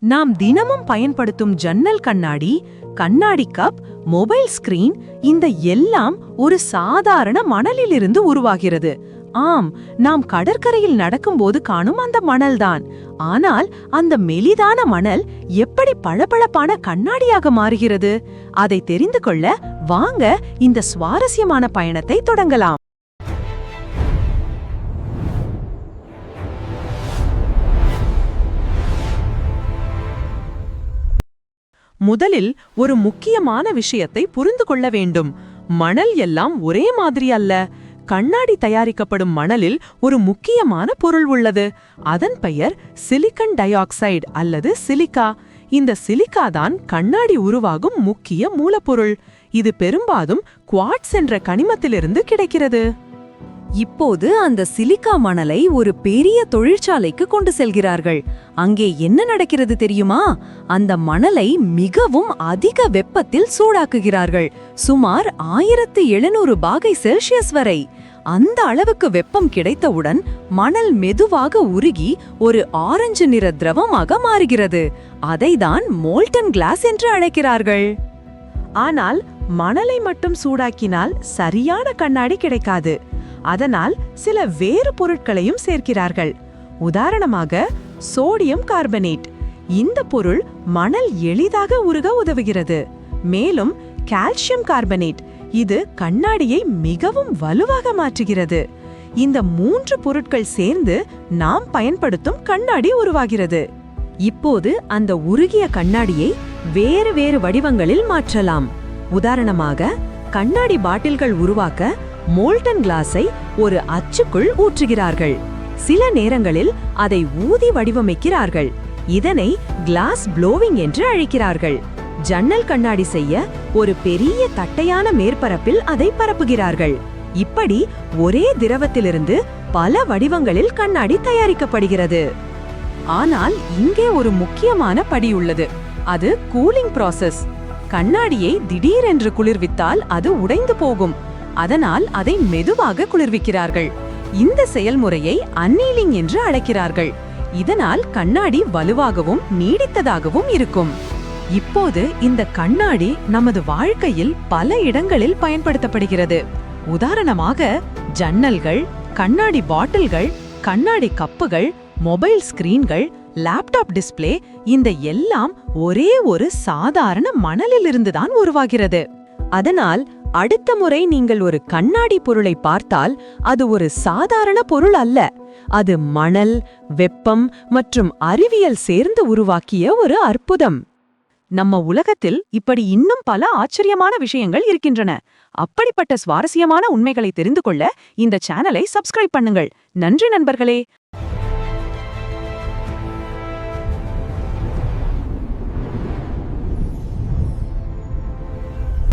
நாம் தினமும் பயன்படுத்தும் ஜன்னல் கண்ணாடி, கண்ணாடி கப், மொபைல் ஸ்கிரீன், இந்த எல்லாம் ஒரு சாதாரண மணலிலிருந்து உருவாகிறது. ஆம், நாம் கடற்கரையில் நடக்கும்போது காணும் அந்த மணல்தான். ஆனால் அந்த மெலிதான மணல் எப்படி பளபளப்பான கண்ணாடியாக மாறுகிறது? அதை தெரிந்து கொள்ள வாங்க இந்த சுவாரஸ்யமான பயணத்தை தொடங்கலாம். முதலில் ஒரு முக்கியமான விஷயத்தை புரிந்து கொள்ள வேண்டும். மணல் எல்லாம் ஒரே மாதிரி அல்ல. கண்ணாடி தயாரிக்கப்படும் மணலில் ஒரு முக்கியமான பொருள் உள்ளது. அதன் பெயர் சிலிக்கன் டை ஆக்சைடு அல்லது சிலிக்கா. இந்த சிலிக்கா தான் கண்ணாடி உருவாகும் முக்கிய மூலப்பொருள். இது பெரும்பாலும் குவார்ட்ஸ் என்ற கனிமத்திலிருந்து கிடைக்கிறது. இப்போது அந்த சிலிக்கா மணலை ஒரு பெரிய தொழிற்சாலைக்கு கொண்டு செல்கிறார்கள். அங்கே என்ன நடக்கிறது தெரியுமா? அந்த மணலை மிகவும் அதிக வெப்பத்தில் சூடாக்குகிறார்கள். சுமார் 1700 பாகை செல்சியஸ் வரை. அந்த அளவுக்கு வெப்பம் கிடைத்தவுடன் மணல் மெதுவாக உருகி ஒரு ஆரஞ்சு நிற திரவமாக மாறுகிறது. அதைதான் மோல்டன் கிளாஸ் என்று அழைக்கிறார்கள். ஆனால் மணலை மட்டும் சூடாக்கினால் சரியான கண்ணாடி கிடைக்காது. அதனால் சில வேறு பொருட்களையும் சேர்க்கிறார்கள். உதாரணமாக சோடியம் கார்பனேட். இந்த பொருள் மணல் எளிதாக உருக உதவுகிறது. மேலும் கால்சியம் கார்பனேட், இது கண்ணாடியை மிகவும் வலுவாக மாற்றுகிறது. இந்த 3 பொருட்கள் சேர்ந்து நாம் பயன்படுத்தும் கண்ணாடி உருவாகிறது. இப்போது அந்த உருகிய கண்ணாடியை வேறு வேறு வடிவங்களில் மாற்றலாம். உதாரணமாக கண்ணாடி பாட்டில்கள் உருவாக்க மோல்டன் கிளாஸை ஒரு அச்சுக்குள் ஊற்றுகிறார்கள். சில நேரங்களில் அதை ஊதி வடிவமைக்கிறார்கள். இதனை கிளாஸ் ப்ளோவிங் என்று அழைக்கிறார்கள். ஜன்னல் கண்ணாடி செய்ய ஒரு பெரிய தட்டையான மேற்பரப்பில் அதை பரப்புகிறார்கள். இப்படி ஒரே திரவத்திலிருந்து பல வடிவங்களில் கண்ணாடி தயாரிக்கப்படுகிறது. ஆனால் இங்கே ஒரு முக்கியமான படி உள்ளது. அது கூலிங் ப்ராசஸ். கண்ணாடியை திடீரென்று குளிர்வித்தால் அது உடைந்து போகும். அதனால் அதை மெதுவாக குளிர்விக்கிறார்கள். இந்த செயல்முறையை அன்னீலிங் என்று அழைக்கிறார்கள். இதனால் கண்ணாடி வலுவாகவும் நீடித்ததாகவும் இருக்கும். இப்போது இந்த கண்ணாடி நமது வாழ்க்கையில் பல இடங்களில் பயன்படுத்தப்படுகிறது. உதாரணமாக ஜன்னல்கள், கண்ணாடி பாட்டில்கள், கண்ணாடி கப்புகள், மொபைல் ஸ்கிரீன்கள், லேப்டாப் டிஸ்ப்ளே, இந்த எல்லாம் ஒரே ஒரு சாதாரண மணலிலிருந்துதான் உருவாகிறது. அதனால் அடுத்த முறை நீங்கள் ஒரு கண்ணாடி பொருளை பார்த்தால் அது ஒரு சாதாரண பொருள் அல்ல. அது மணல், வெப்பம் மற்றும் அறிவியல் சேர்ந்து உருவாக்கிய ஒரு அற்புதம். நம்ம உலகத்தில் இப்படி இன்னும் பல ஆச்சரியமான விஷயங்கள் இருக்கின்றன. அப்படிப்பட்ட சுவாரஸ்யமான உண்மைகளை தெரிந்து கொள்ள இந்த சேனலை சப்ஸ்கிரைப் பண்ணுங்கள். நன்றி நண்பர்களே.